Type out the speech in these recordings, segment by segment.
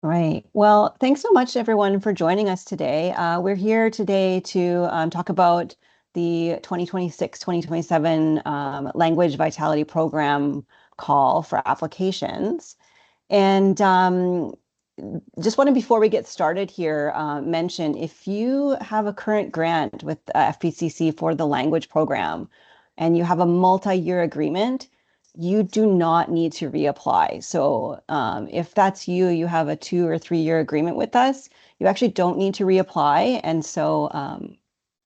Right. Well, thanks so much, everyone, for joining us today. We're here today to talk about the 2026-2027 Language Vitality Program call for applications. And just wanted, before we get started here, mention if you have a current grant with FPCC for the language program and you have a multi-year agreement, you do not need to reapply. So if that's you, you have a 2 or 3 year agreement with us, you actually don't need to reapply. And so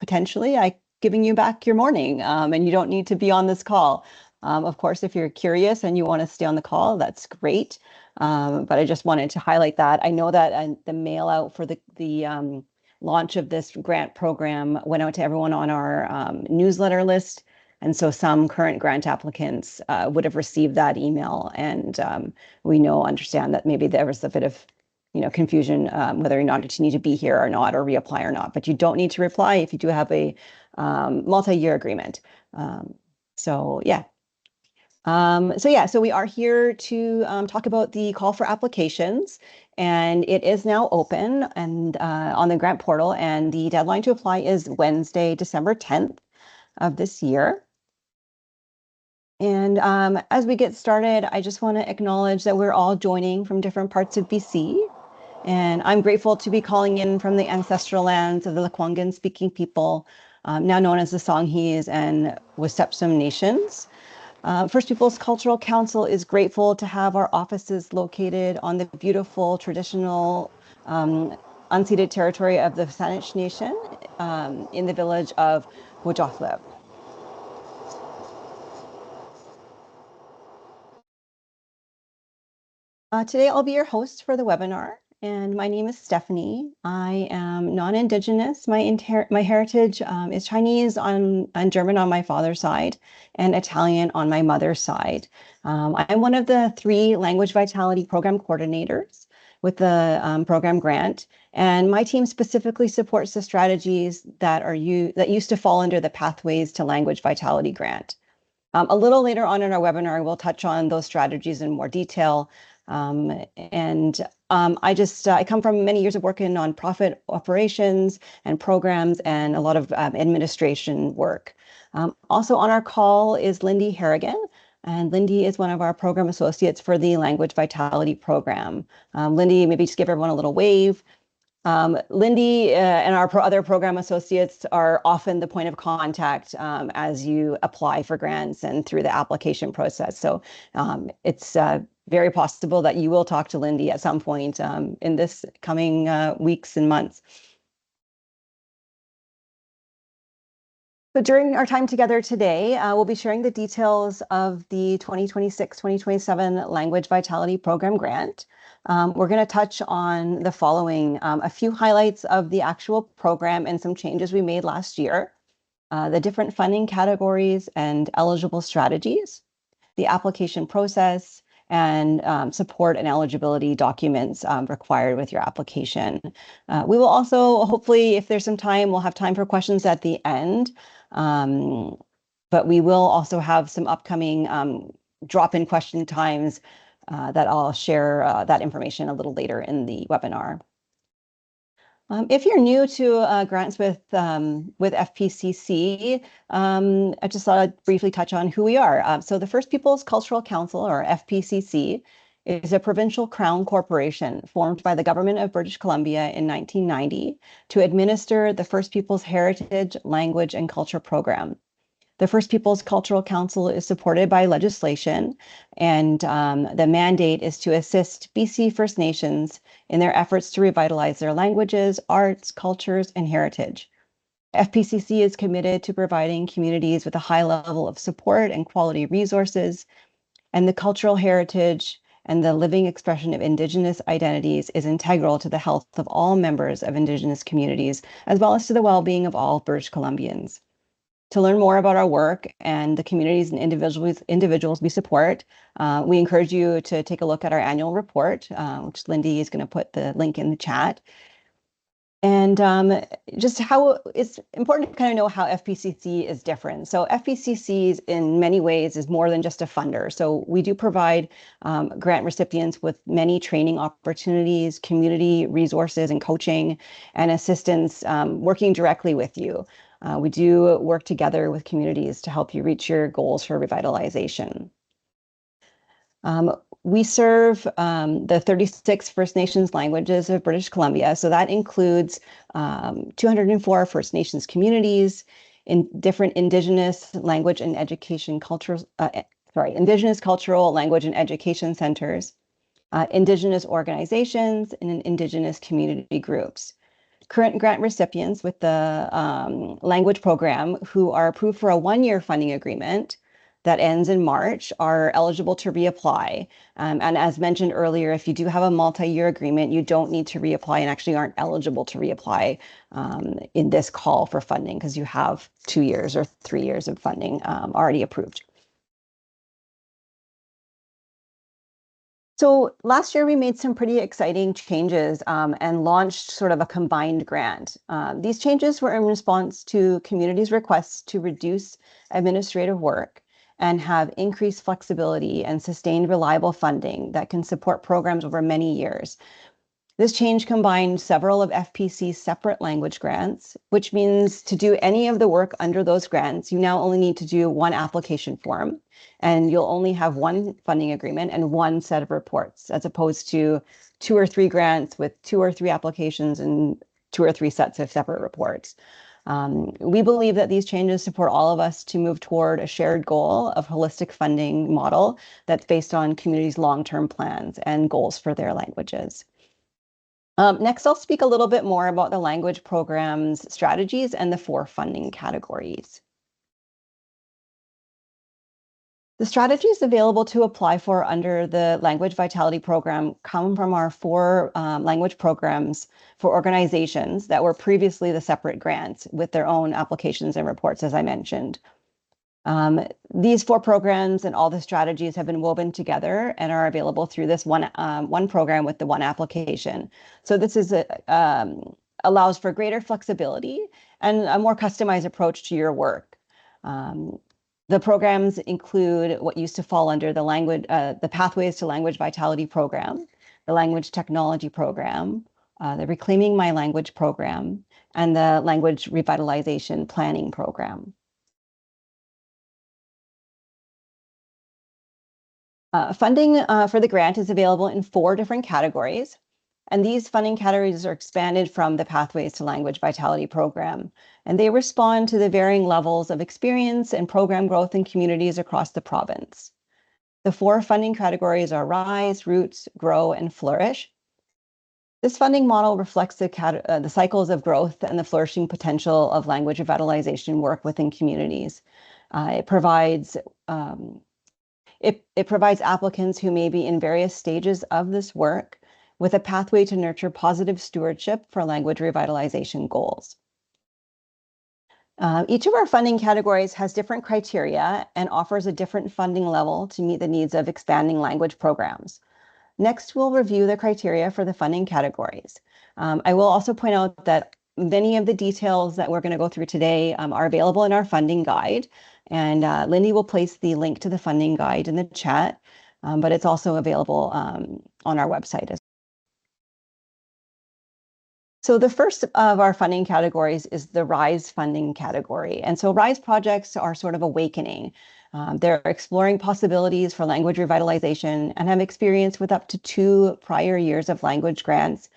potentially I giving you back your morning and you don't need to be on this call. Of course, if you're curious and you want to stay on the call, that's great. But I just wanted to highlight that. I know that the mail out for the launch of this grant program went out to everyone on our newsletter list. And so some current grant applicants would have received that email. And we understand that maybe there was a bit of confusion whether or not you need to be here or not, or reapply or not. But you don't need to reply if you do have a multi-year agreement. So yeah. So we are here to talk about the call for applications, and it is now open and on the grant portal, and the deadline to apply is Wednesday, December 10th of this year. And as we get started, I just want to acknowledge that we're all joining from different parts of BC. And I'm grateful to be calling in from the ancestral lands of the Lekwungen speaking people, now known as the Songhees and Wisepsum nations. First Peoples Cultural Council is grateful to have our offices located on the beautiful traditional unceded territory of the Saanich Nation in the village of Wojothleb. Today I'll be your host for the webinar, and my name is Stephanie. I am non-Indigenous. My heritage is Chinese and German on my father's side, and Italian on my mother's side. I'm one of the 3 Language Vitality Program coordinators with the program grant, and my team specifically supports the strategies that used to fall under the Pathways to Language Vitality grant. A little later on in our webinar, we'll touch on those strategies in more detail. I come from many years of work in nonprofit operations and programs and a lot of administration work. Also on our call is Lindy Harrigan, and Lindy is one of our program associates for the Language Vitality Program. Lindy, maybe just give everyone a little wave. Lindy and our other program associates are often the point of contact as you apply for grants and through the application process. So it's very possible that you will talk to Lindy at some point in this coming weeks and months. So during our time together today, we'll be sharing the details of the 2026-2027 Language Vitality Program grant. We're going to touch on the following, a few highlights of the actual program and some changes we made last year, the different funding categories and eligible strategies, the application process, and support and eligibility documents required with your application. We will also, hopefully, if there's some time, we'll have time for questions at the end. But we will also have some upcoming drop-in question times that I'll share that information a little later in the webinar. If you're new to grants with FPCC, I just thought I'd briefly touch on who we are. So the First Peoples Cultural Council, or FPCC, is a provincial crown corporation formed by the government of British Columbia in 1990 to administer the First Peoples Heritage, Language, and Culture Program. The First Peoples Cultural Council is supported by legislation, and the mandate is to assist BC First Nations in their efforts to revitalize their languages, arts, cultures, and heritage. FPCC is committed to providing communities with a high level of support and quality resources, and the cultural heritage and the living expression of Indigenous identities is integral to the health of all members of Indigenous communities, as well as to the well-being of all British Columbians. To learn more about our work and the communities and individuals we support, we encourage you to take a look at our annual report, which Lindy is going to put the link in the chat. And just how it's important to kind of know how FPCC is different. So FPCC in many ways is more than just a funder. So we do provide grant recipients with many training opportunities, community resources and coaching and assistance working directly with you. We do work together with communities to help you reach your goals for revitalization. Um, we serve the 36 First Nations languages of British Columbia. So that includes 204 First Nations communities in different Indigenous language and education Indigenous cultural language and education centers, Indigenous organizations, and Indigenous community groups. Current grant recipients with the language program who are approved for a one-year funding agreement that ends in March are eligible to reapply. And as mentioned earlier, if you do have a multi-year agreement, you don't need to reapply and actually aren't eligible to reapply in this call for funding because you have 2 years or 3 years of funding already approved. So last year we made some pretty exciting changes and launched sort of a combined grant. These changes were in response to communities' requests to reduce administrative work and have increased flexibility and sustained reliable funding that can support programs over many years. This change combined several of FPC's separate language grants, which means to do any of the work under those grants, you now only need to do one application form, and you'll only have one funding agreement and one set of reports, as opposed to 2 or 3 grants with 2 or 3 applications and 2 or 3 sets of separate reports. We believe that these changes support all of us to move toward a shared goal of holistic funding model that's based on communities' long-term plans and goals for their languages. Next, I'll speak a little bit more about the language program's strategies and the 4 funding categories. The strategies available to apply for under the Language Vitality Program come from our 4 language programs for organizations that were previously the separate grants with their own applications and reports, as I mentioned. These 4 programs and all the strategies have been woven together and are available through this one program with the one application. So this is allows for greater flexibility and a more customized approach to your work. The programs include what used to fall under the Pathways to Language Vitality Program, the Language Technology Program, the Reclaiming My Language Program, and the Language Revitalization Planning Program. Funding for the grant is available in 4 different categories, and these funding categories are expanded from the Pathways to Language Vitality Program, and they respond to the varying levels of experience and program growth in communities across the province. The 4 funding categories are Rise, Roots, Grow, and Flourish. This funding model reflects the cycles of growth and the flourishing potential of language revitalization work within communities. It provides It provides applicants who may be in various stages of this work with a pathway to nurture positive stewardship for language revitalization goals. Each of our funding categories has different criteria and offers a different funding level to meet the needs of expanding language programs. Next, we'll review the criteria for the funding categories. I will also point out that many of the details that we're going to go through today are available in our funding guide. And Lindy will place the link to the funding guide in the chat, but it's also available on our website as well. So the first of our funding categories is the RISE funding category. And so RISE projects are sort of awakening. They're exploring possibilities for language revitalization and have experience with up to 2 prior years of language grants.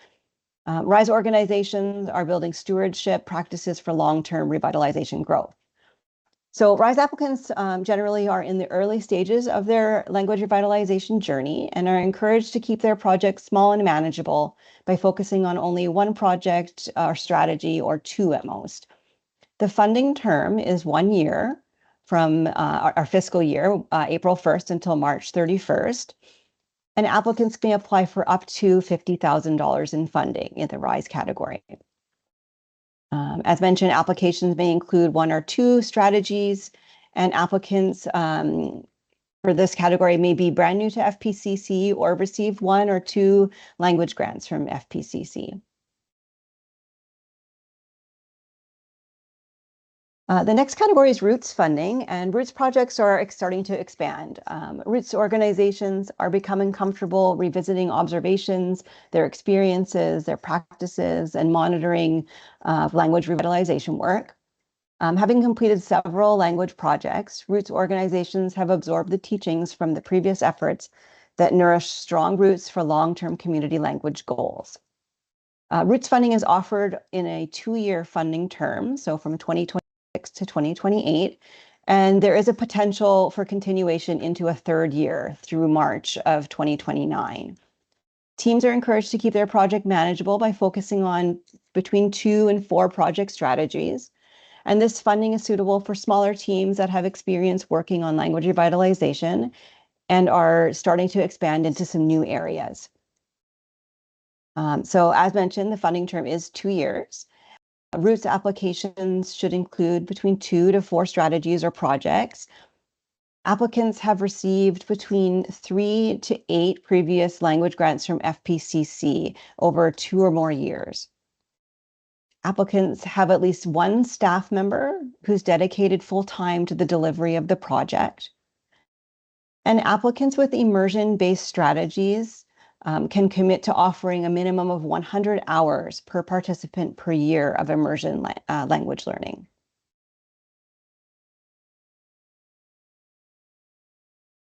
RISE organizations are building stewardship practices for long-term revitalization growth. So RISE applicants generally are in the early stages of their language revitalization journey and are encouraged to keep their projects small and manageable by focusing on only one project or strategy or 2 at most. The funding term is 1 year from our fiscal year, April 1st until March 31st. And applicants may apply for up to $50,000 in funding in the RISE category. As mentioned, applications may include 1 or 2 strategies, and applicants for this category may be brand new to FPCC or receive 1 or 2 language grants from FPCC. The next category is Roots funding, and Roots projects are starting to expand. Roots organizations are becoming comfortable revisiting observations, their experiences, their practices, and monitoring language revitalization work. Having completed several language projects, Roots organizations have absorbed the teachings from the previous efforts that nourish strong roots for long-term community language goals. Roots funding is offered in a 2-year funding term, so from 2026 to 2028, and there is a potential for continuation into a 3rd year through March of 2029. Teams are encouraged to keep their project manageable by focusing on between 2 and 4 project strategies. And this funding is suitable for smaller teams that have experience working on language revitalization and are starting to expand into some new areas. So as mentioned, the funding term is 2 years. Roots applications should include between 2 to 4 strategies or projects. Applicants have received between 3 to 8 previous language grants from FPCC over 2 or more years. Applicants have at least 1 staff member who's dedicated full-time to the delivery of the project. And applicants with immersion-based strategies can commit to offering a minimum of 100 hours per participant per year of immersion language learning.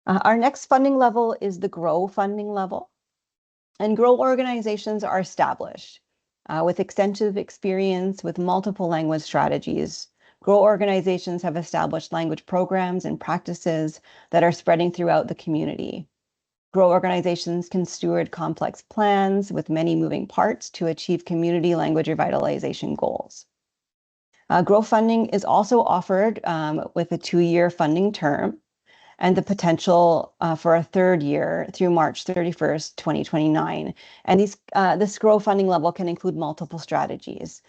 Our next funding level is the GROW funding level. And GROW organizations are established with extensive experience with multiple language strategies. GROW organizations have established language programs and practices that are spreading throughout the community. GROW organizations can steward complex plans with many moving parts to achieve community language revitalization goals. GROW funding is also offered with a 2-year funding term and the potential for a 3rd year through March 31st, 2029. And this GROW funding level can include multiple strategies.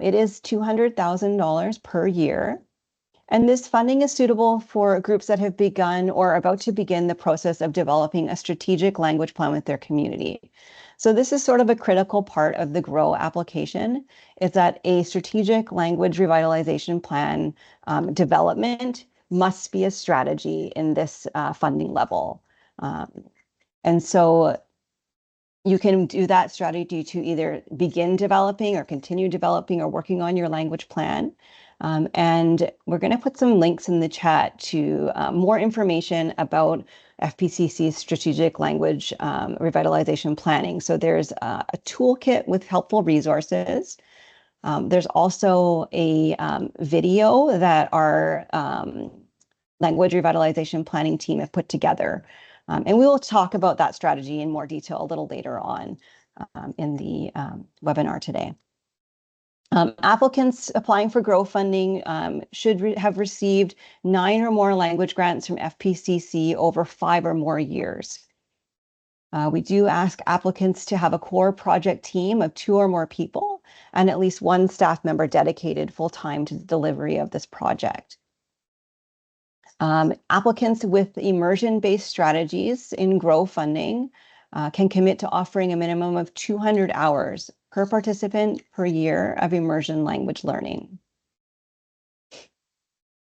It is $200,000 per year. And this funding is suitable for groups that have begun or are about to begin the process of developing a strategic language plan with their community. So this is sort of a critical part of the GROW application, is that a strategic language revitalization plan development must be a strategy in this funding level. And so you can do that strategy to either begin developing or continue developing or working on your language plan. And we're going to put some links in the chat to more information about FPCC's strategic language revitalization planning. So there's a toolkit with helpful resources. There's also a video that our language revitalization planning team have put together. And we will talk about that strategy in more detail a little later on in the webinar today. Applicants applying for GROW funding should have received 9 or more language grants from FPCC over 5 or more years. We do ask applicants to have a core project team of 2 or more people and at least 1 staff member dedicated full-time to the delivery of this project. Applicants with immersion-based strategies in GROW funding can commit to offering a minimum of 200 hours per participant per year of immersion language learning.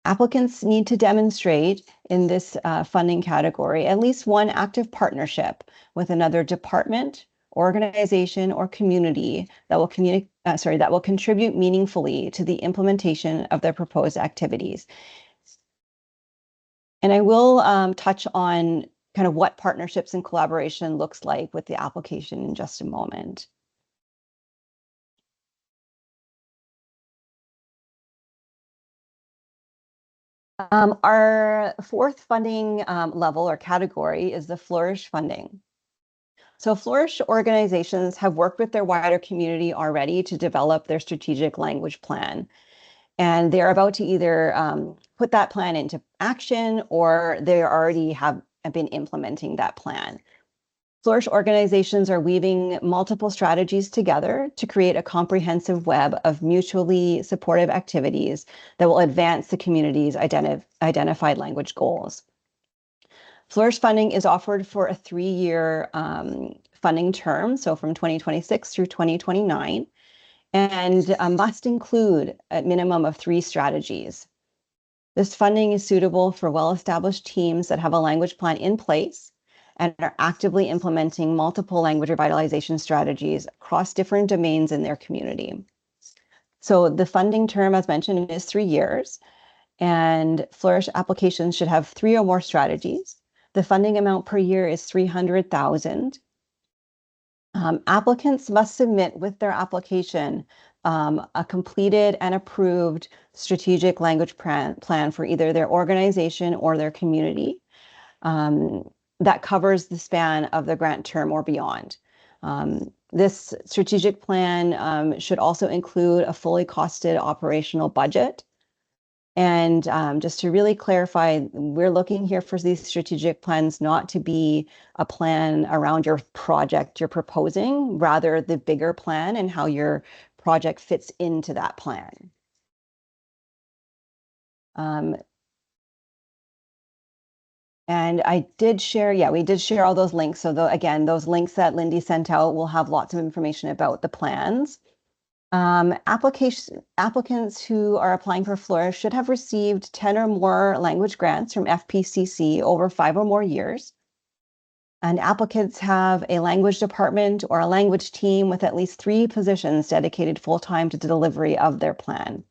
Applicants need to demonstrate in this funding category at least 1 active partnership with another department, organization, or community that will contribute meaningfully to the implementation of their proposed activities. And I will touch on kind of what partnerships and collaboration looks like with the application in just a moment. Our 4th funding level or category is the Flourish funding. So Flourish organizations have worked with their wider community already to develop their strategic language plan. And they're about to either put that plan into action or they already have been implementing that plan. Flourish organizations are weaving multiple strategies together to create a comprehensive web of mutually supportive activities that will advance the community's identified language goals. Flourish funding is offered for a 3-year funding term, so from 2026 through 2029. and must include a minimum of 3 strategies. This funding is suitable for well-established teams that have a language plan in place and are actively implementing multiple language revitalization strategies across different domains in their community. So the funding term, as mentioned, is 3 years, and Flourish applications should have 3 or more strategies. The funding amount per year is $300,000. Applicants must submit with their application a completed and approved strategic language plan for either their organization or their community that covers the span of the grant term or beyond. This strategic plan should also include a fully costed operational budget. And just to really clarify, we're looking here for these strategic plans not to be a plan around your project you're proposing, rather the bigger plan and how your project fits into that plan. And I did share, we did share all those links. So again, those links that Lindy sent out will have lots of information about the plans. Applicants who are applying for Flourish should have received 10 or more language grants from FPCC over 5 or more years. And applicants have a language department or a language team with at least 3 positions dedicated full-time to the delivery of their plan.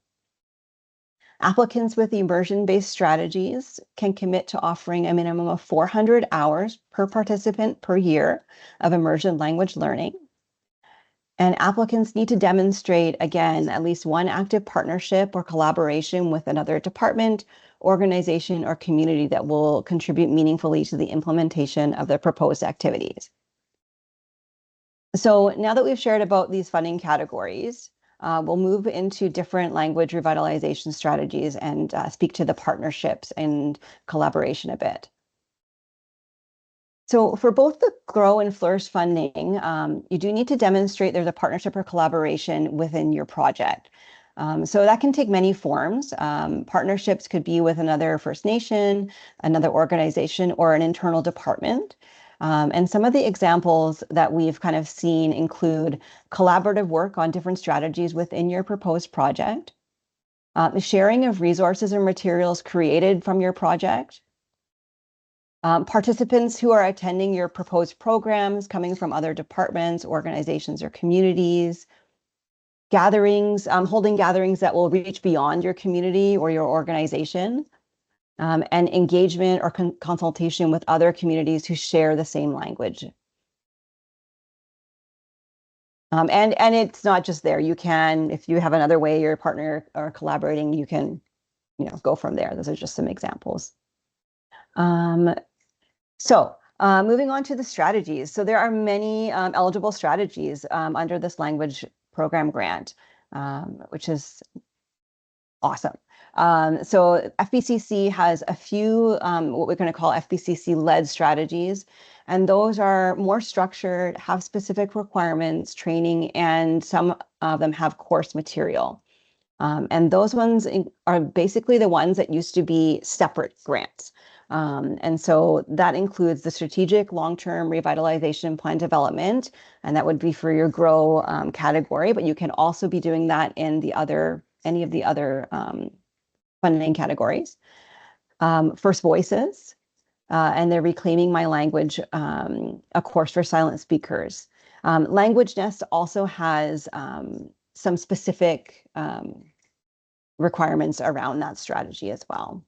Applicants with immersion-based strategies can commit to offering a minimum of 400 hours per participant per year of immersion language learning. And applicants need to demonstrate, again, at least one active partnership or collaboration with another department, organization, or community that will contribute meaningfully to the implementation of the proposed activities. So now that we've shared about these funding categories, we'll move into different language revitalization strategies and speak to the partnerships and collaboration a bit. So for both the Grow and Flourish funding, you do need to demonstrate there's a partnership or collaboration within your project. So that can take many forms. Partnerships could be with another First Nation, another organization, or an internal department. And some of the examples that we've kind of seen include collaborative work on different strategies within your proposed project, the sharing of resources and materials created from your project, participants who are attending your proposed programs coming from other departments, organizations, or communities, gatherings, holding gatherings that will reach beyond your community or your organization, and engagement or consultation with other communities who share the same language. And it's not just there. You can, if you have another way your partner are collaborating, you can, go from there. Those are just some examples. So moving on to the strategies. So there are many eligible strategies under this language program grant, which is awesome. So FBCC has a few what we're going to call FBCC-led strategies, and those are more structured, have specific requirements, training, and some of them have course material. And those ones are basically the ones that used to be separate grants. And so that includes the strategic long-term revitalization plan development, and that would be for your Grow category, but you can also be doing that in any of the other funding categories. First Voices, and they're Reclaiming My Language, a course for silent speakers. Language Nest also has some specific requirements around that strategy as well.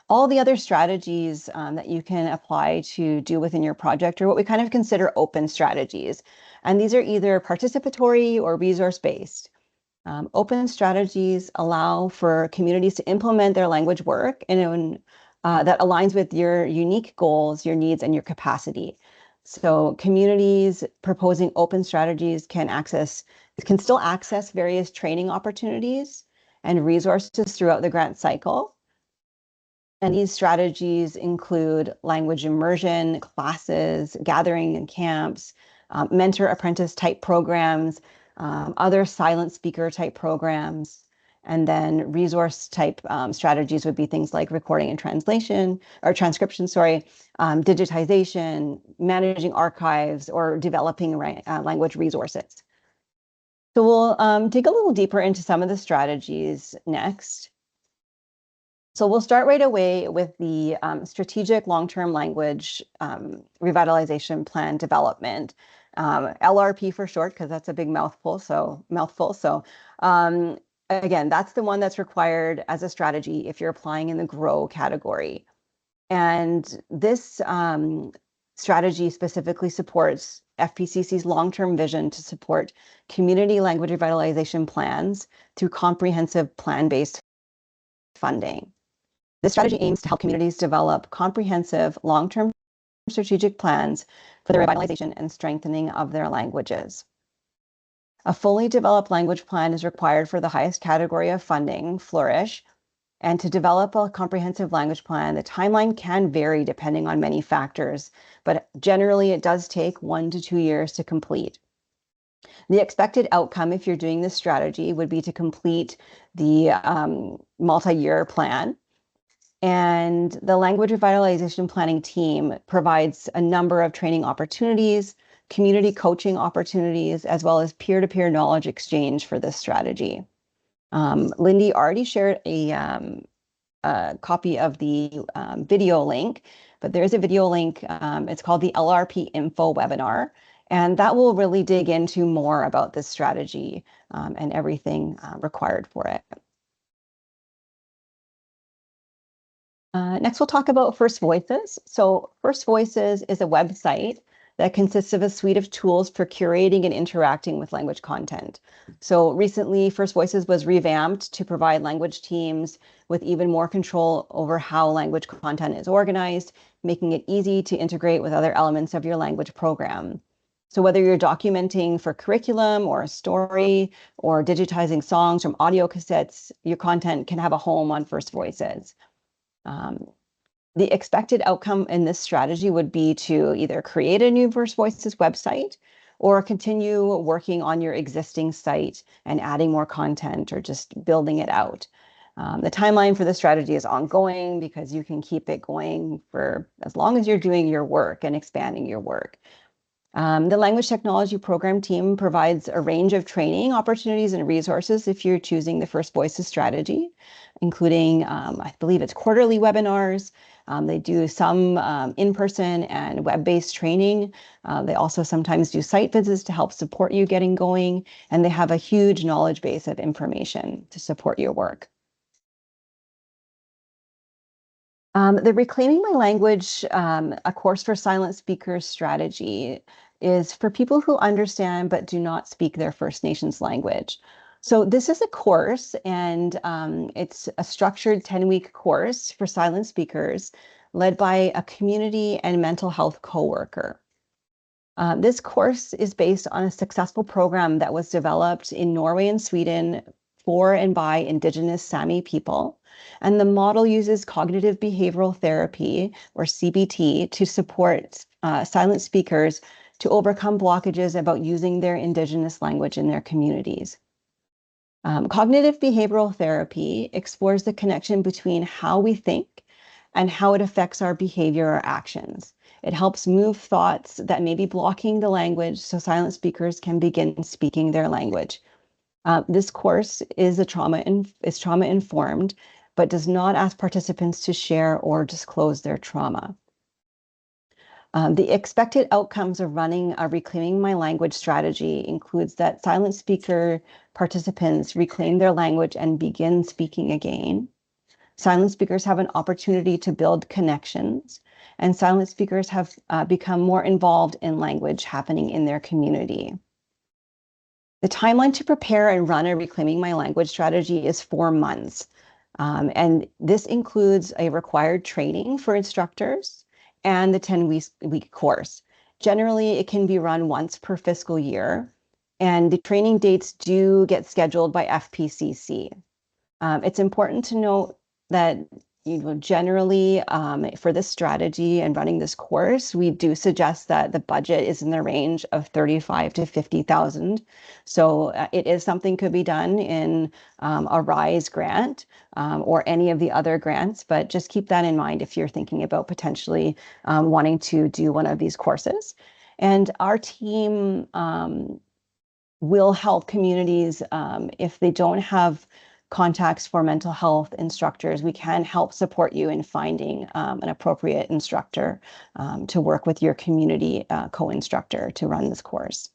All the other strategies that you can apply to do within your project are what we kind of consider open strategies. And these are either participatory or resource-based. Open strategies allow for communities to implement their language work in that aligns with your unique goals, your needs, and your capacity. So communities proposing open strategies can still access various training opportunities and resources throughout the grant cycle. And these strategies include language immersion, classes, gathering and camps, mentor-apprentice type programs, other silent speaker type programs, and then resource type strategies would be things like recording and transcription, digitization, managing archives, or developing language resources. So we'll dig a little deeper into some of the strategies next. So we'll start right away with the strategic long-term language revitalization plan development, LRP for short, because that's a big mouthful. Um, again, that's the one that's required as a strategy if you're applying in the grow category. And this strategy specifically supports FPCC's long-term vision to support community language revitalization plans through comprehensive plan-based funding. This strategy aims to help communities develop comprehensive long-term strategic plans for the revitalization and strengthening of their languages. A fully developed language plan is required for the highest category of funding, Flourish, and to develop a comprehensive language plan, the timeline can vary depending on many factors, but generally it does take 1 to 2 years to complete. The expected outcome, if you're doing this strategy, would be to complete the multi-year plan. And the language revitalization planning team provides a number of training opportunities, community coaching opportunities, as well as peer-to-peer knowledge exchange for this strategy. Lindy already shared a copy of the video link, but there's a video link. It's called the LRP Info webinar, and that will really dig into more about this strategy and everything required for it. Next, we'll talk about First Voices. So First Voices is a website that consists of a suite of tools for curating and interacting with language content. So recently, First Voices was revamped to provide language teams with even more control over how language content is organized, making it easy to integrate with other elements of your language program. So whether you're documenting for curriculum or a story or digitizing songs from audio cassettes, your content can have a home on First Voices. The expected outcome in this strategy would be to either create a new First Voices website or continue working on your existing site and adding more content or just building it out. The timeline for the strategy is ongoing because you can keep it going for as long as you're doing your work and expanding your work. The language technology program team provides a range of training opportunities and resources if you're choosing the First Voices strategy, including, I believe it's quarterly webinars. They do some in-person and web-based training. They also sometimes do site visits to help support you getting going, and they have a huge knowledge base of information to support your work. The Reclaiming My Language, a course for silent speakers strategy, is for people who understand but do not speak their First Nations language. So this is a course, and it's a structured 10-week course for silent speakers led by a community and mental health coworker. This course is based on a successful program that was developed in Norway and Sweden for and by Indigenous Sami people. And the model uses cognitive behavioral therapy, or CBT, to support silent speakers to overcome blockages about using their Indigenous language in their communities. Cognitive behavioral therapy explores the connection between how we think and how it affects our behavior or actions. It helps move thoughts that may be blocking the language so silent speakers can begin speaking their language. This course is trauma informed, but does not ask participants to share or disclose their trauma. The expected outcomes of running a Reclaiming My Language strategy includes that silent speaker participants reclaim their language and begin speaking again. Silent speakers have an opportunity to build connections, and silent speakers have become more involved in language happening in their community. The timeline to prepare and run a Reclaiming My Language strategy is 4 months. And this includes a required training for instructors and the 10-week course. Generally, it can be run once per fiscal year, and the training dates do get scheduled by FPCC. It's important to note that generally for this strategy and running this course, we do suggest that the budget is in the range of 35 to 50,000. So it is something could be done in a RISE grant or any of the other grants, but just keep that in mind if you're thinking about potentially wanting to do one of these courses. And our team will help communities if they don't have contacts for mental health instructors. We can help support you in finding an appropriate instructor to work with your community co-instructor to run this course.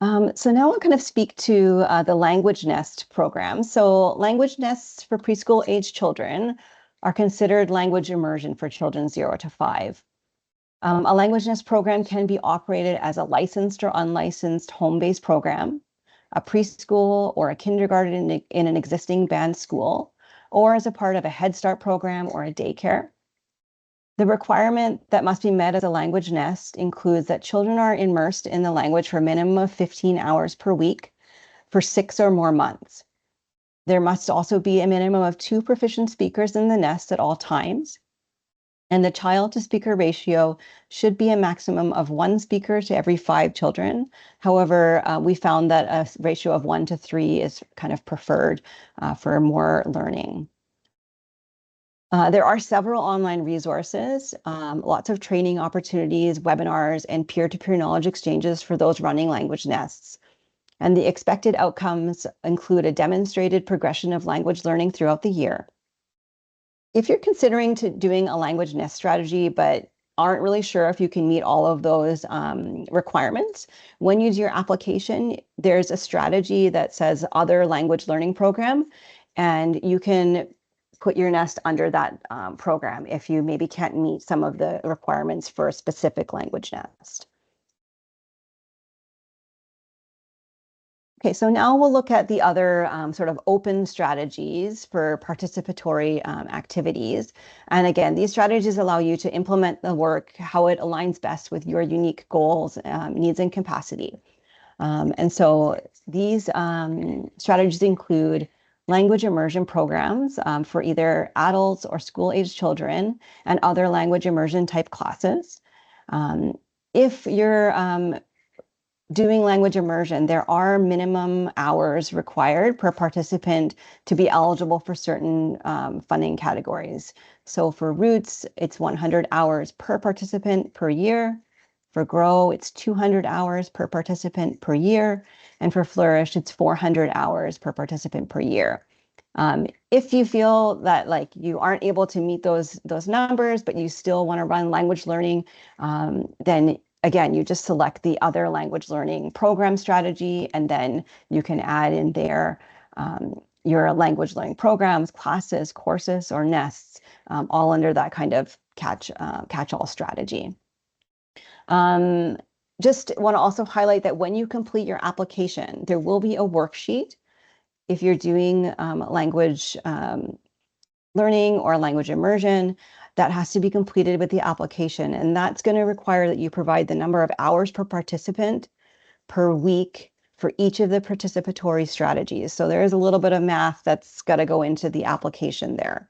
So now I'll kind of speak to the Language Nest program. So language nests for preschool age children are considered language immersion for children 0 to 5. A language nest program can be operated as a licensed or unlicensed home-based program, a preschool or a kindergarten in an existing band school, or as a part of a Head Start program or a daycare. The requirement that must be met as a language nest includes that children are immersed in the language for a minimum of 15 hours per week for 6 or more months. There must also be a minimum of 2 proficient speakers in the nest at all times. And the child to speaker ratio should be a maximum of 1 speaker to every 5 children. However, we found that a ratio of 1 to 3 is kind of preferred for more learning. There are several online resources, lots of training opportunities, webinars, and peer-to-peer knowledge exchanges for those running language nests. And the expected outcomes include a demonstrated progression of language learning throughout the year. If you're considering doing a language nest strategy, but aren't really sure if you can meet all of those requirements, when you do your application, there's a strategy that says other language learning program, and you can put your nest under that program if you maybe can't meet some of the requirements for a specific language nest. Okay, so now we'll look at the other sort of open strategies for participatory activities. And again, these strategies allow you to implement the work how it aligns best with your unique goals, needs, and capacity. And so these strategies include language immersion programs for either adults or school-age children and other language immersion type classes. If you're doing language immersion, there are minimum hours required per participant to be eligible for certain funding categories. So for Roots, it's 100 hours per participant per year. For Grow, it's 200 hours per participant per year. And for Flourish, it's 400 hours per participant per year. If you feel that like you aren't able to meet those numbers, but you still want to run language learning, then again, you just select the other language learning program strategy, and then you can add in there your language learning programs, classes, courses, or nests, all under that kind of catch-all strategy. Just want to also highlight that when you complete your application, there will be a worksheet if you're doing language learning or language immersion. That has to be completed with the application, and that's going to require that you provide the number of hours per participant per week for each of the participatory strategies. So there is a little bit of math that's got to go into the application there.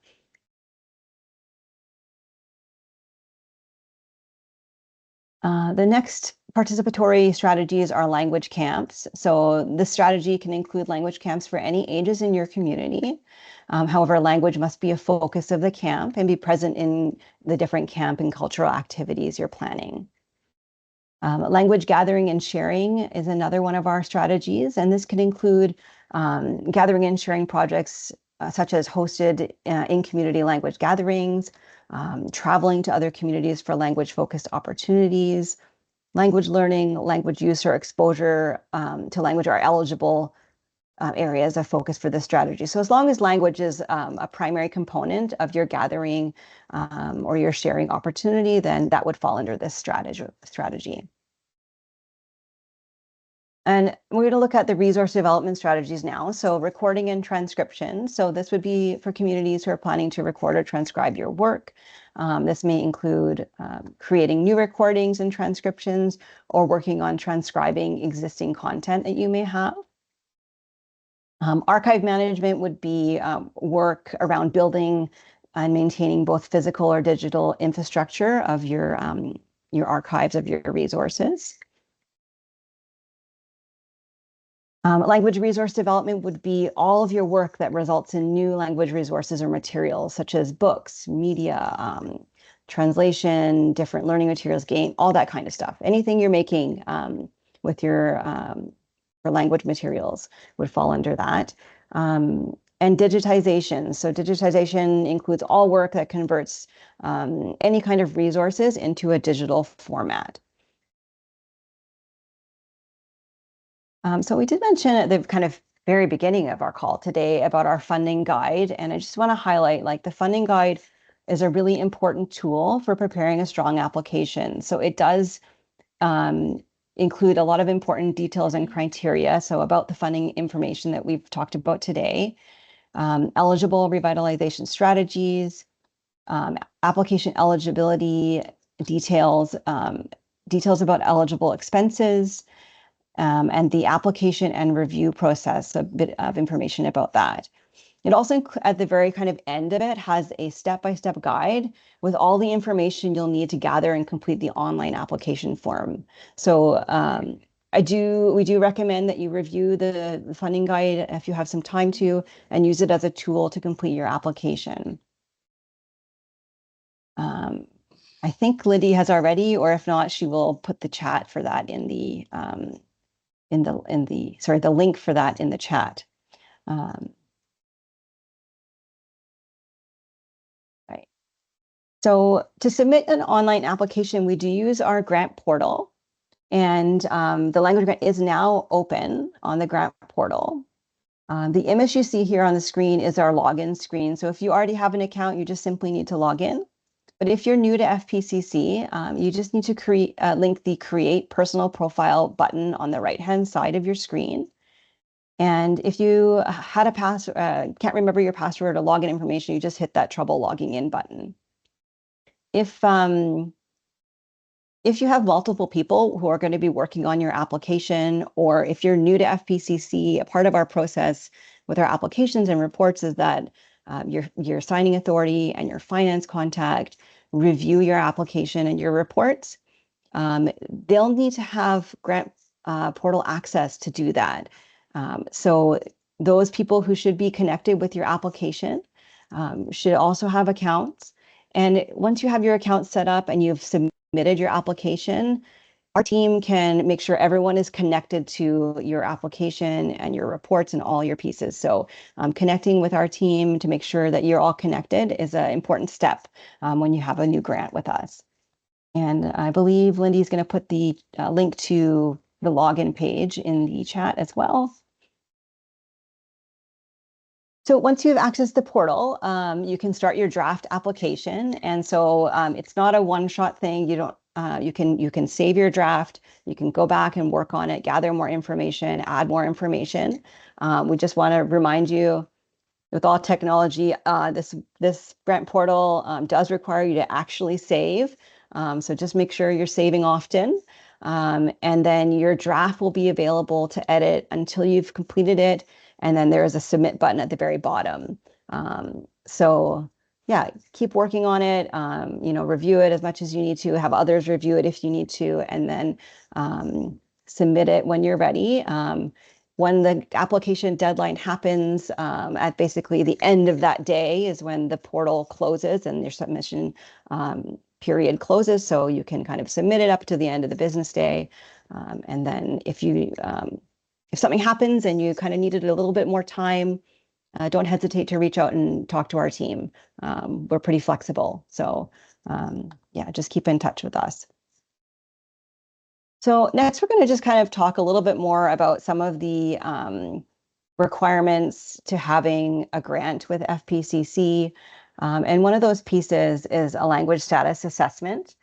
The next participatory strategies are language camps. So this strategy can include language camps for any ages in your community. However, language must be a focus of the camp and be present in the different camp and cultural activities you're planning. Language gathering and sharing is another one of our strategies, and this can include gathering and sharing projects such as hosted in-community language gatherings, traveling to other communities for language-focused opportunities, language learning, language use, or exposure to language are eligible areas of focus for this strategy. So as long as language is a primary component of your gathering or your sharing opportunity, then that would fall under this strategy. And we're going to look at the resource development strategies now. So recording and transcription. So this would be for communities who are planning to record or transcribe your work. This may include creating new recordings and transcriptions or working on transcribing existing content that you may have. Archive management would be work around building and maintaining both physical or digital infrastructure of your archives of your resources. Language resource development would be all of your work that results in new language resources or materials, such as books, media, translation, different learning materials, game, all that kind of stuff. Anything you're making with your for language materials would fall under that. And digitization. So digitization includes all work that converts any kind of resources into a digital format. So we did mention at the kind of very beginning of our call today about our funding guide, and I just want to highlight, like, the funding guide is a really important tool for preparing a strong application. So it does include a lot of important details and criteria. So about the funding information that we've talked about today, eligible revitalization strategies, application eligibility details, details about eligible expenses, and the application and review process, a bit of information about that. It also, at the very kind of end of it, has a step-by-step guide with all the information you'll need to gather and complete the online application form. So we do recommend that you review the funding guide if you have some time to, and use it as a tool to complete your application. I think Lindy has already, or if not, she will put the chat for that in the the link for that in the chat. Right. So to submit an online application, we do use our grant portal, and the language grant is now open on the grant portal. The image you see here on the screen is our login screen. So if you already have an account, you just simply need to log in. But if you're new to FPCC, you just need to link the Create Personal Profile button on the right-hand side of your screen. And if you had a can't remember your password or login information, you just hit that trouble logging in button. If you have multiple people who are going to be working on your application, or if you're new to FPCC, a part of our process with our applications and reports is that your signing authority and your finance contact review your application and your reports. They'll need to have grant portal access to do that. So those people who should be connected with your application should also have accounts. And once you have your account set up and you've submitted your application, our team can make sure everyone is connected to your application and your reports and all your pieces. So connecting with our team to make sure that you're all connected is an important step when you have a new grant with us. And I believe Lindy's going to put the link to the login page in the chat as well. So once you have access to the portal, you can start your draft application. And so it's not a one-shot thing. You don't. You can save your draft. You can go back and work on it, gather more information, add more information. We just want to remind you, with all technology, this grant portal does require you to actually save. So just make sure you're saving often. And then your draft will be available to edit until you've completed it. And then there is a submit button at the very bottom. So yeah, keep working on it, review it as much as you need to, have others review it if you need to, and then submit it when you're ready. When the application deadline happens, at basically the end of that day is when the portal closes and your submission period closes. So you can kind of submit it up to the end of the business day. And then if something happens and you kind of needed a little bit more time, don't hesitate to reach out and talk to our team. We're pretty flexible. So yeah, just keep in touch with us. So next, we're going to just kind of talk a little bit more about some of the requirements to having a grant with FPCC. And one of those pieces is a language status assessment,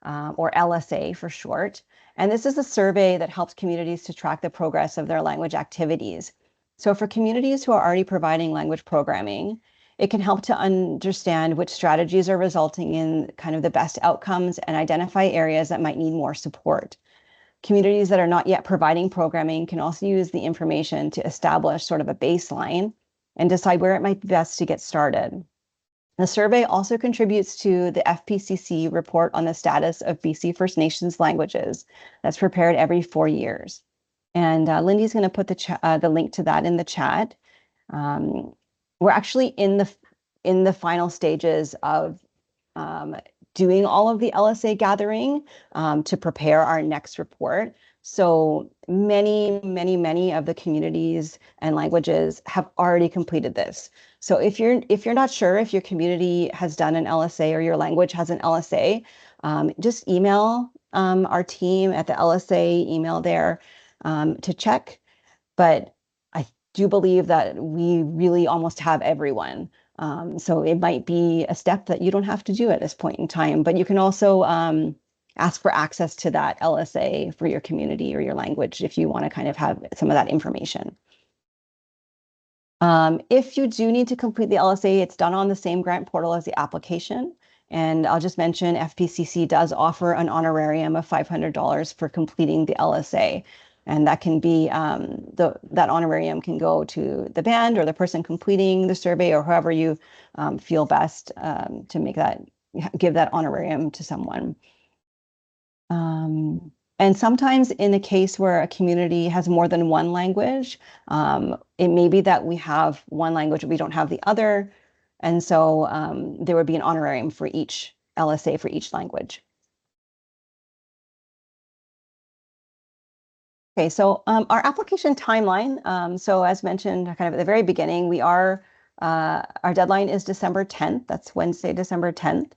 or LSA for short. And this is a survey that helps communities to track the progress of their language activities. So for communities who are already providing language programming, it can help to understand which strategies are resulting in kind of the best outcomes and identify areas that might need more support. Communities that are not yet providing programming can also use the information to establish sort of a baseline and decide where it might be best to get started. The survey also contributes to the FPCC report on the status of BC First Nations languages that's prepared every 4 years. And Lindy's going to put the link to that in the chat. We're actually in the final stages of doing all of the LSA gathering to prepare our next report. So many of the communities and languages have already completed this. So if you're not sure if your community has done an LSA or your language has an LSA, just email our team at the LSA email there to check. But I do believe that we really almost have everyone. So it might be a step that you don't have to do at this point in time, but you can also ask for access to that LSA for your community or your language if you want to kind of have some of that information. If you do need to complete the LSA, it's done on the same grant portal as the application. And I'll just mention FPCC does offer an honorarium of $500 for completing the LSA. And that can be, that honorarium can go to the band or the person completing the survey or whoever you feel best to make that, give that honorarium to someone. And sometimes in a case where a community has more than one language, it may be that we have one language, we don't have the other. And so there would be an honorarium for each LSA for each language. Okay, so our application timeline. So as mentioned, kind of at the very beginning, our deadline is December 10th. That's Wednesday, December 10th.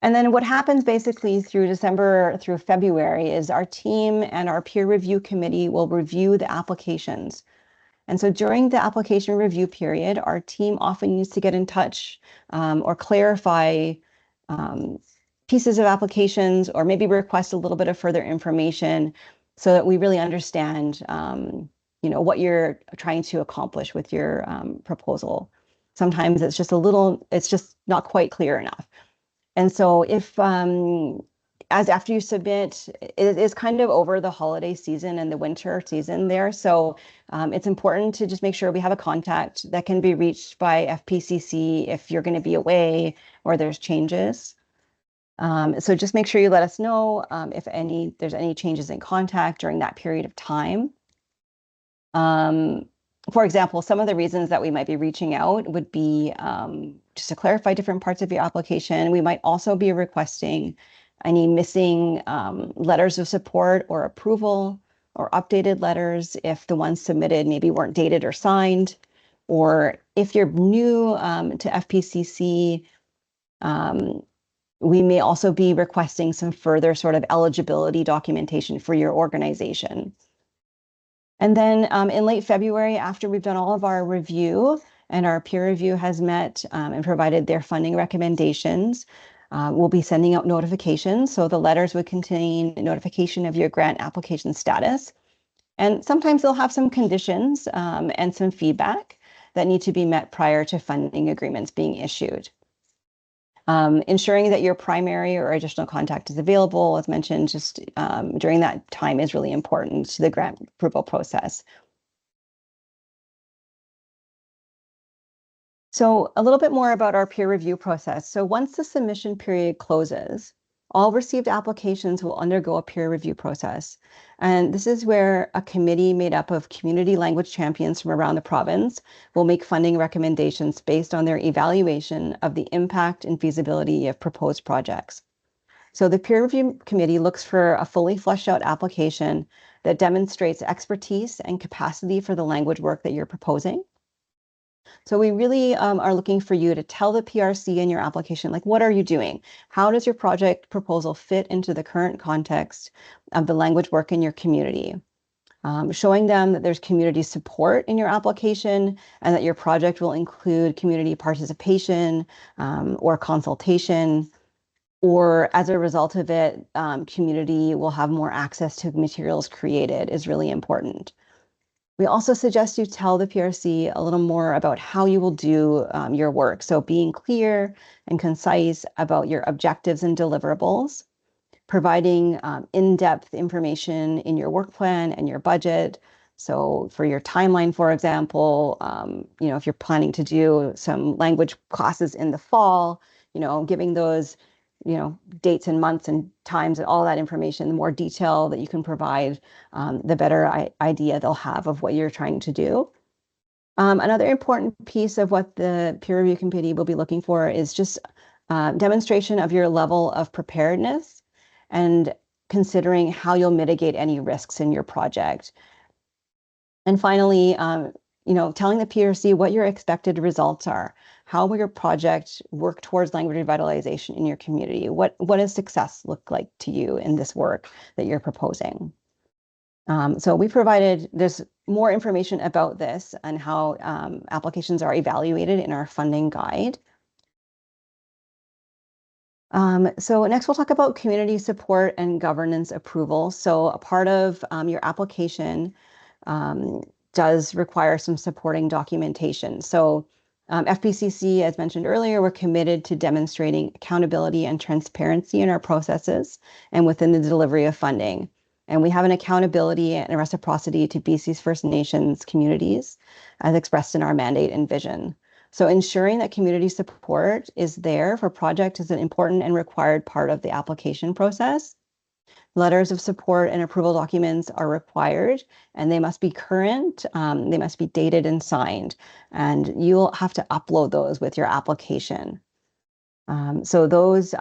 And then what happens basically through December through February is our team and our peer review committee will review the applications. And so during the application review period, our team often needs to get in touch or clarify pieces of applications or maybe request a little bit of further information so that we really understand what you're trying to accomplish with your proposal. Sometimes it's just not quite clear enough. And so if, as after you submit, it is kind of over the holiday season and the winter season there. So it's important to just make sure we have a contact that can be reached by FPCC if you're going to be away or there's changes. So just make sure you let us know if there's any changes in contact during that period of time. For example, some of the reasons that we might be reaching out would be just to clarify different parts of your application. We might also be requesting any missing letters of support or approval or updated letters if the ones submitted maybe weren't dated or signed. Or if you're new to FPCC, we may also be requesting some further sort of eligibility documentation for your organization. And then in late February, after we've done all of our review and our peer review has met and provided their funding recommendations, we'll be sending out notifications. So the letters would contain notification of your grant application status. And sometimes they'll have some conditions and some feedback that need to be met prior to funding agreements being issued. Ensuring that your primary or additional contact is available, as mentioned, just during that time is really important to the grant approval process. So a little bit more about our peer review process. So once the submission period closes, all received applications will undergo a peer review process. And this is where a committee made up of community language champions from around the province will make funding recommendations based on their evaluation of the impact and feasibility of proposed projects. So the peer review committee looks for a fully fleshed out application that demonstrates expertise and capacity for the language work that you're proposing. So we really are looking for you to tell the PRC in your application, like, what are you doing? How does your project proposal fit into the current context of the language work in your community? Showing them that there's community support in your application and that your project will include community participation or consultation, or as a result of it, community will have more access to materials created is really important. We also suggest you tell the PRC a little more about how you will do your work. So being clear and concise about your objectives and deliverables, providing in-depth information in your work plan and your budget. So for your timeline, for example, if you're planning to do some language classes in the fall, giving those dates and months and times and all that information, the more detail that you can provide, the better idea they'll have of what you're trying to do. Another important piece of what the peer review committee will be looking for is just demonstration of your level of preparedness, and considering how you'll mitigate any risks in your project. And finally, telling the PRC what your expected results are. How will your project work towards language revitalization in your community? What does success look like to you in this work that you're proposing? So there's more information about this and how applications are evaluated in our funding guide. So next we'll talk about community support and governance approval. So a part of your application does require some supporting documentation. So FPCC, as mentioned earlier, we're committed to demonstrating accountability and transparency in our processes and within the delivery of funding. And we have an accountability and a reciprocity to BC's First Nations communities as expressed in our mandate and vision. So ensuring that community support is there for project is an important and required part of the application process. Letters of support and approval documents are required, and they must be current, they must be dated and signed, and you'll have to upload those with your application. So those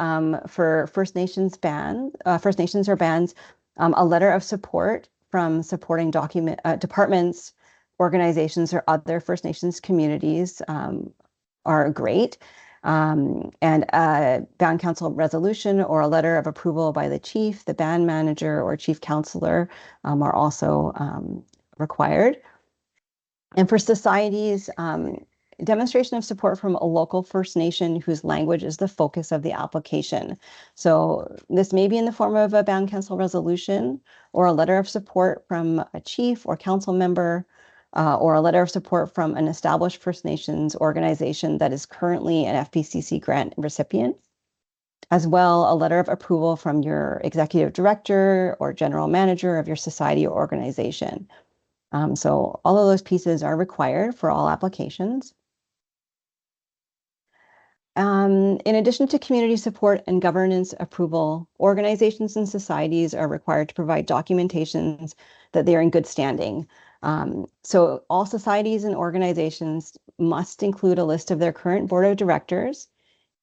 for First Nations or bands, a letter of support from supporting departments, organizations, or other First Nations communities are great. And a band council resolution or a letter of approval by the chief, the band manager, or chief counselor are also required. And for societies, demonstration of support from a local First Nation whose language is the focus of the application. So this may be in the form of a band council resolution or a letter of support from a chief or council member, or a letter of support from an established First Nations organization that is currently an FPCC grant recipient. As well, a letter of approval from your executive director or general manager of your society or organization. So all of those pieces are required for all applications. In addition to community support and governance approval, organizations and societies are required to provide documentations that they're in good standing. So all societies and organizations must include a list of their current board of directors,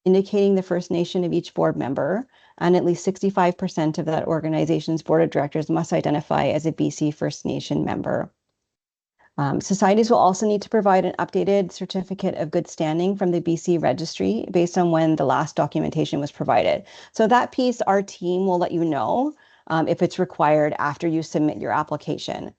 indicating the First Nation of each board member, and at least 65% of that organization's board of directors must identify as a BC First Nation member. Societies will also need to provide an updated certificate of good standing from the BC registry based on when the last documentation was provided. So that piece, our team will let you know if it's required after you submit your application.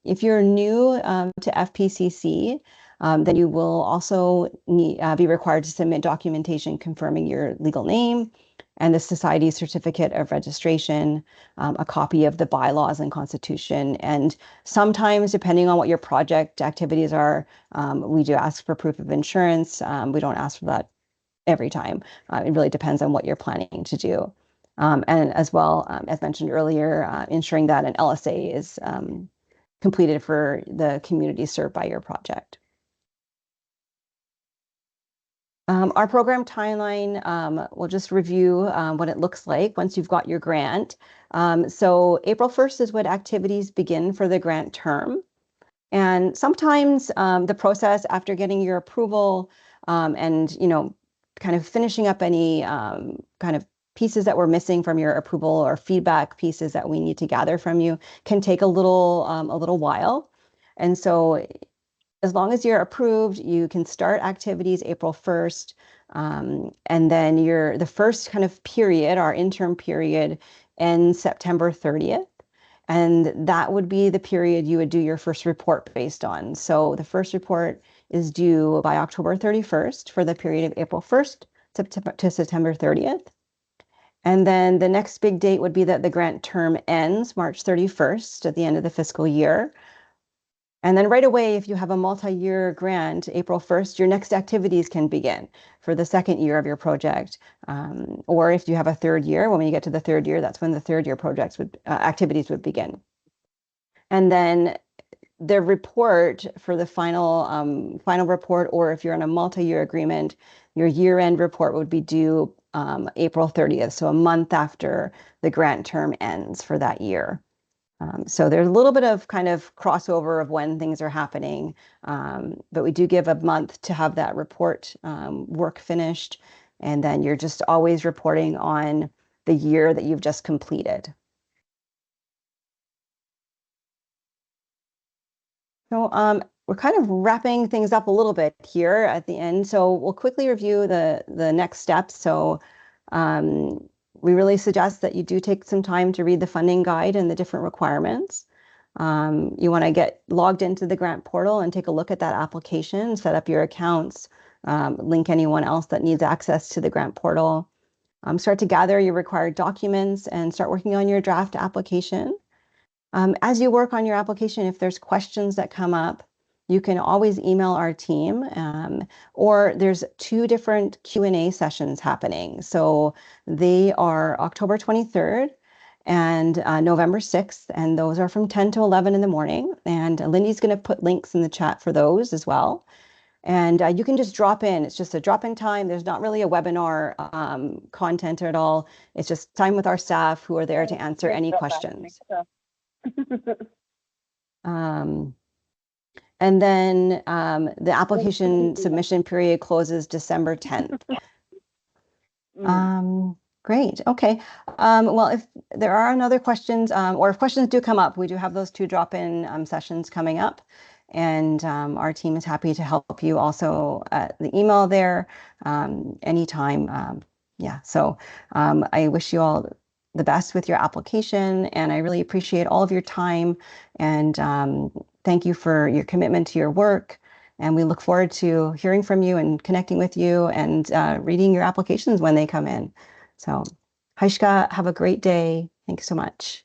If you're new to FPCC, then you will also be required to submit documentation confirming your legal name and the society's certificate of registration, a copy of the bylaws and constitution. And sometimes, depending on what your project activities are, we do ask for proof of insurance. We don't ask for that every time. It really depends on what you're planning to do. And as well, as mentioned earlier, ensuring that an LSA is completed for the community served by your project. Our program timeline, we'll just review what it looks like once you've got your grant. So April 1st is when activities begin for the grant term. And sometimes the process after getting your approval and, kind of finishing up any kind of pieces that were missing from your approval or feedback pieces that we need to gather from you can take a little while. And so as long as you're approved, you can start activities April 1st. And then the first kind of period, our interim period, ends September 30th. And that would be the period you would do your first report based on. So the first report is due by October 31st for the period of April 1st to September 30th. And then the next big date would be that the grant term ends March 31st at the end of the fiscal year. And then right away, if you have a multi-year grant, April 1st, your next activities can begin for the second year of your project. Or if you have a third year, when you get to the third year, that's when the third year activities would begin. And then the report for the final report, or if you're on a multi-year agreement, your year-end report would be due April 30th, so a month after the grant term ends for that year. So there's a little bit of kind of crossover of when things are happening, but we do give a month to have that report work finished. And then you're just always reporting on the year that you've just completed. So we're kind of wrapping things up a little bit here at the end. So we'll quickly review the next steps. So um, we really suggest that you do take some time to read the funding guide and the different requirements. You want to get logged into the grant portal and take a look at that application, set up your accounts, link anyone else that needs access to the grant portal. Start to gather your required documents and start working on your draft application. As you work on your application, if there's questions that come up, you can always email our team, or there's two different Q&A sessions happening. So they are October 23rd and November 6th, and those are from 10 to 11 in the morning. And Lindy's going to put links in the chat for those as well. And you can just drop in. It's just a drop-in time. There's not really a webinar content at all. It's just time with our staff who are there to answer any questions. Um, and then the application submission period closes December 10th. Great. Okay. Well, if there are other questions, or if questions do come up, we do have those two drop-in sessions coming up. And our team is happy to help you also at the email there anytime. Yeah, so I wish you all the best with your application, and I really appreciate all of your time, and thank you for your commitment to your work. And we look forward to hearing from you and connecting with you and reading your applications when they come in. So, Haishka, have a great day. Thanks so much.